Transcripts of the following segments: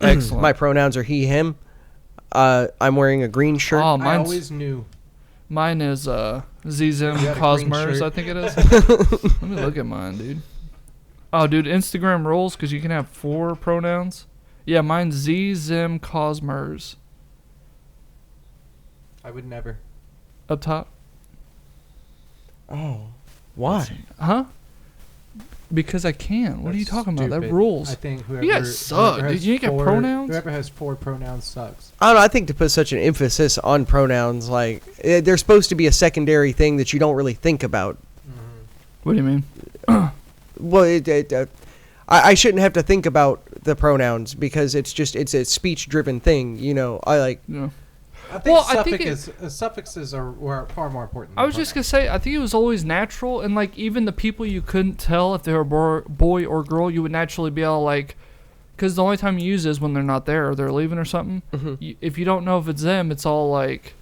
Excellent. My pronouns are he, him. I'm wearing a green shirt. Oh, I always knew. Mine is Zizim You got a green Cosmers, shirt. I think it is. Let me look at mine, dude. Oh, dude, Instagram rules because you can have 4 pronouns. Yeah, mine's Zizim Cosmers. I would never. Up top. Oh, why? Huh? Because I can. What are you That's talking about? That stupid. rules. I think whoever. You guys suck, whoever dude. has You ain't got pronouns? Whoever has 4 pronouns sucks. I don't know. I think to put such an emphasis on pronouns, like they're supposed to be a secondary thing that you don't really think about. What do you mean? Well, I shouldn't have to think about the pronouns because it's a speech-driven thing. You know, I like. No. I think, Well, I think suffixes are far more important. I was just going to say, I think it was always natural, and, like, even the people you couldn't tell if they were boy or girl, you would naturally be able, like, because the only time you use it is when they're not there or they're leaving or something. Mm-hmm. If you don't know if it's them, it's all like,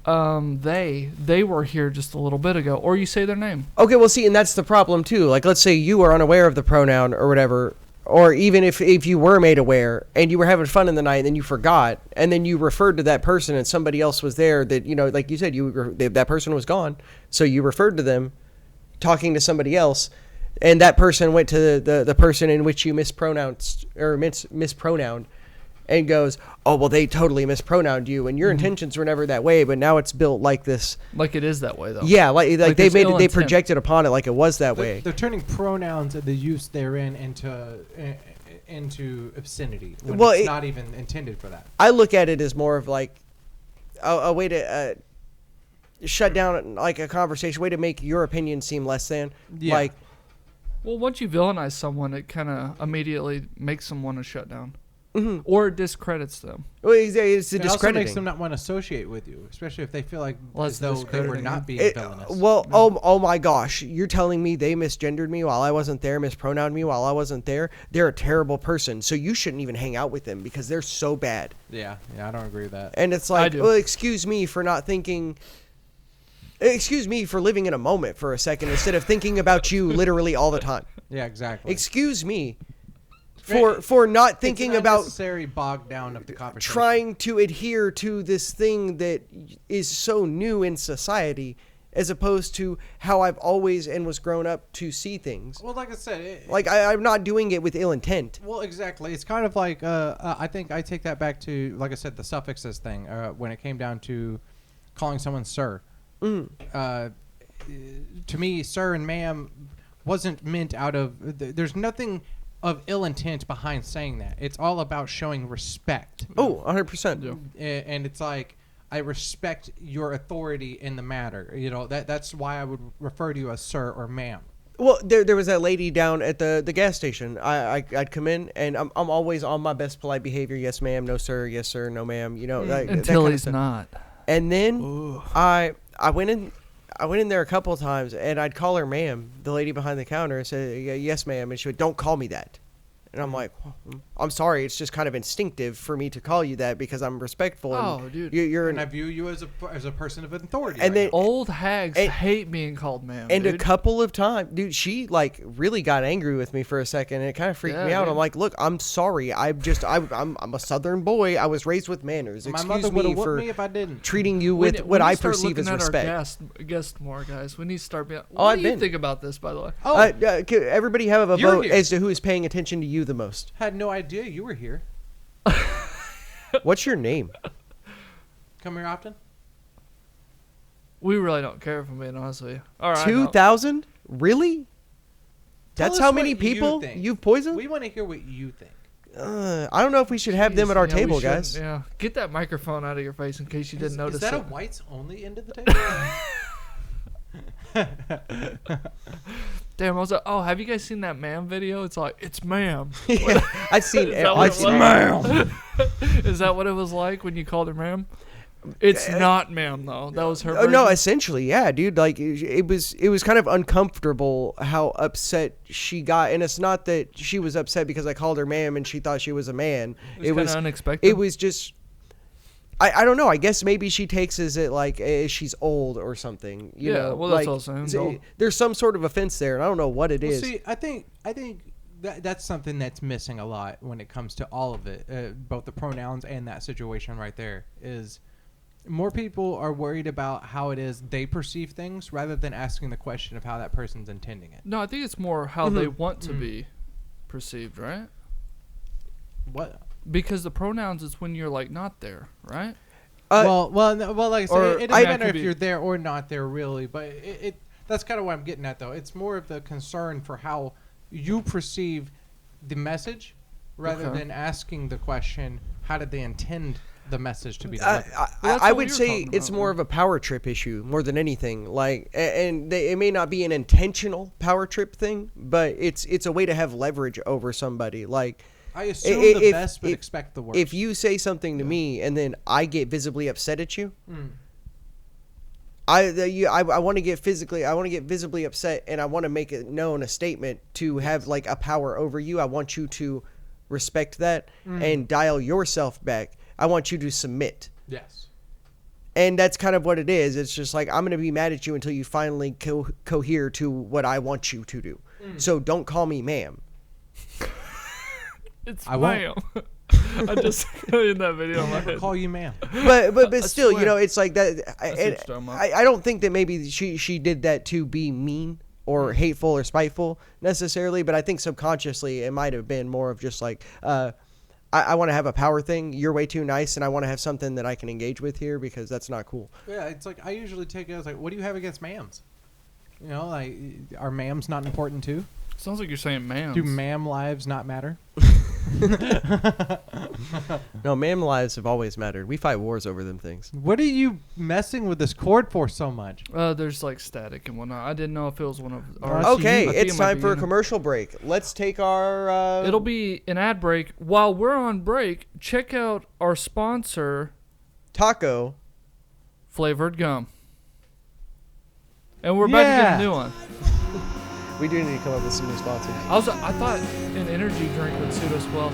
they were here just a little bit ago, or you say their name. Okay, well, see, and that's the problem too. Like, let's say you are unaware of the pronoun or whatever, or even if you were made aware and you were having fun in the night and then you forgot, and then you referred to that person and somebody else was there that, you know, like you said, that person was gone, so you referred to them talking to somebody else, and that person went to the person in which you mispronounced or mispronounced and goes, oh, well, they totally mispronounced you, and your intentions were never that way, but now it's built like this. Like it is that way, though. Yeah, like there's ill they intent. projected upon it like it was that way. They're turning pronouns and the use therein into obscenity when Well, it's not even intended for that. I look at it as more of like a way to shut down like a conversation, way to make your opinion seem less than. Yeah. Like, Well, once you villainize someone, it kind of immediately makes them want to shut down. mm-hmm. Or discredits them. Well, it's a It also discrediting. makes them not want to associate with you, especially if they feel like Well, as that's though they were discrediting not them. being villainous. Well, oh my gosh, you're telling me they misgendered me while I wasn't there, mispronounced me while I wasn't there? They're a terrible person, so you shouldn't even hang out with them because they're so bad. Yeah, I don't agree with that. And it's like, do. well, excuse me for not thinking. Excuse me for living in a moment for a second instead of thinking about you literally all the time. Yeah, exactly. Excuse me for not thinking it's an about unnecessary bog down of the conversation. trying to adhere to this thing that is so new in society as opposed to how I've always and was grown up to see things. Well, like I said, I'm not doing it with ill intent. Well, exactly. It's kind of like I think I take that back to, like I said, the suffixes thing when it came down to calling someone sir. To me, sir and ma'am wasn't meant out of. There's nothing of ill intent behind saying that. It's all about showing respect. Oh, 100%. And it's like, I respect your authority in the matter. You know, that's why I would refer to you as sir or ma'am. Well, there was that lady down at the gas station. I'd come in, and I'm always on my best polite behavior. Yes, ma'am. No, sir. Yes, sir. No, ma'am. You know, Until he's not. And then I went in there a couple of times, and I'd call her ma'am, the lady behind the counter, and say, yes, ma'am. And she would, don't call me that. And I'm like, I'm sorry. It's just kind of instinctive for me to call you that because I'm respectful. Oh, and dude. You're And I view you as a person of authority. And right then now. Old hags And- hate being called ma'am, And dude. a couple of times, dude, she like really got angry with me for a second, and it kind of freaked me out. dude. I'm like, look, I'm sorry. I'm a Southern boy. I was raised with manners. My Excuse mother would me have for whooped me if I didn't. treating you We with need- what we need I to start perceive as looking at our respect. guest more, guys. We need to start being. Oh, What I've do you been. think about this, by the way? Can everybody have a You're vote here. as to who is paying attention to you the most? Had no idea you were here. What's your name? Come here often? We really don't care, if I'm being honest with you. All right. 2,000? Really? Tell That's us how what many you people think. you've poisoned? We want to hear what you think. I don't know if we should have them at our table, guys. Yeah. Get that microphone out of your face in case you didn't notice Is that a it. whites only end of the table? Damn, I was like, oh, have you guys seen that ma'am video? It's like, it's ma'am. Yeah, I've seen Is that what I've it seen was? ma'am. Is that what it was like when you called her ma'am? It's not ma'am, though. That was her Oh, no, version. essentially, yeah, dude. Like it was kind of uncomfortable how upset she got, and it's not that she was upset because I called her ma'am and she thought she was a man. It was kinda unexpected. It was just. I don't know. I guess maybe she takes it like she's old or something. You Yeah, know, well, that's like, what I'm saying. there's some sort of offense there, and I don't know what it is. See, I think that's something that's missing a lot when it comes to all of it, both the pronouns and that situation right there. Is more people are worried about how it is they perceive things rather than asking the question of how that person's intending it. No, I think it's more how they want to be perceived, right? What? Because the pronouns is when you're like not there, right? Well, like I said, it doesn't matter if be- you're there or not there, really. But that's kind of what I'm getting at, though. It's more of the concern for how you perceive the message, rather than asking the question, how did they intend the message to be delivered? I would say it's more of a power trip issue more than anything. Like, and it may not be an intentional power trip thing, but it's a way to have leverage over somebody. Like, I assume the best, but expect the worst. If you say something to me and then I get visibly upset at you, I want to get visibly upset, and I want to make it known, a statement to have like a power over you. I want you to respect that and dial yourself back. I want you to submit. Yes. And that's kind of what it is. It's just like, I'm going to be mad at you until you finally cohere to what I want you to do. So don't call me ma'am. It's I ma'am. I just in that video. I'll never call you ma'am. But still, you know, it's like that. I I don't think that maybe she did that to be mean or hateful or spiteful necessarily, but I think subconsciously it might have been more of just like, I want to have a power thing. You're way too nice, and I want to have something that I can engage with here because that's not cool. Yeah, it's like I usually take it as like, what do you have against ma'ams? You know, like, are ma'ams not important too? Sounds like you're saying ma'am. Do ma'am lives not matter? No, ma'am lives have always mattered. We fight wars over them things. What are you messing with this cord for so much? There's like static and whatnot. I didn't know if it was one of ours. Okay, I think it's it might time be for a in- commercial break. Let's take our... It'll be an ad break. While we're on break, check out our sponsor, taco. Flavored Gum. And we're about to get a new one. We do need to come up with some new sponsors. I thought an energy drink would suit us well.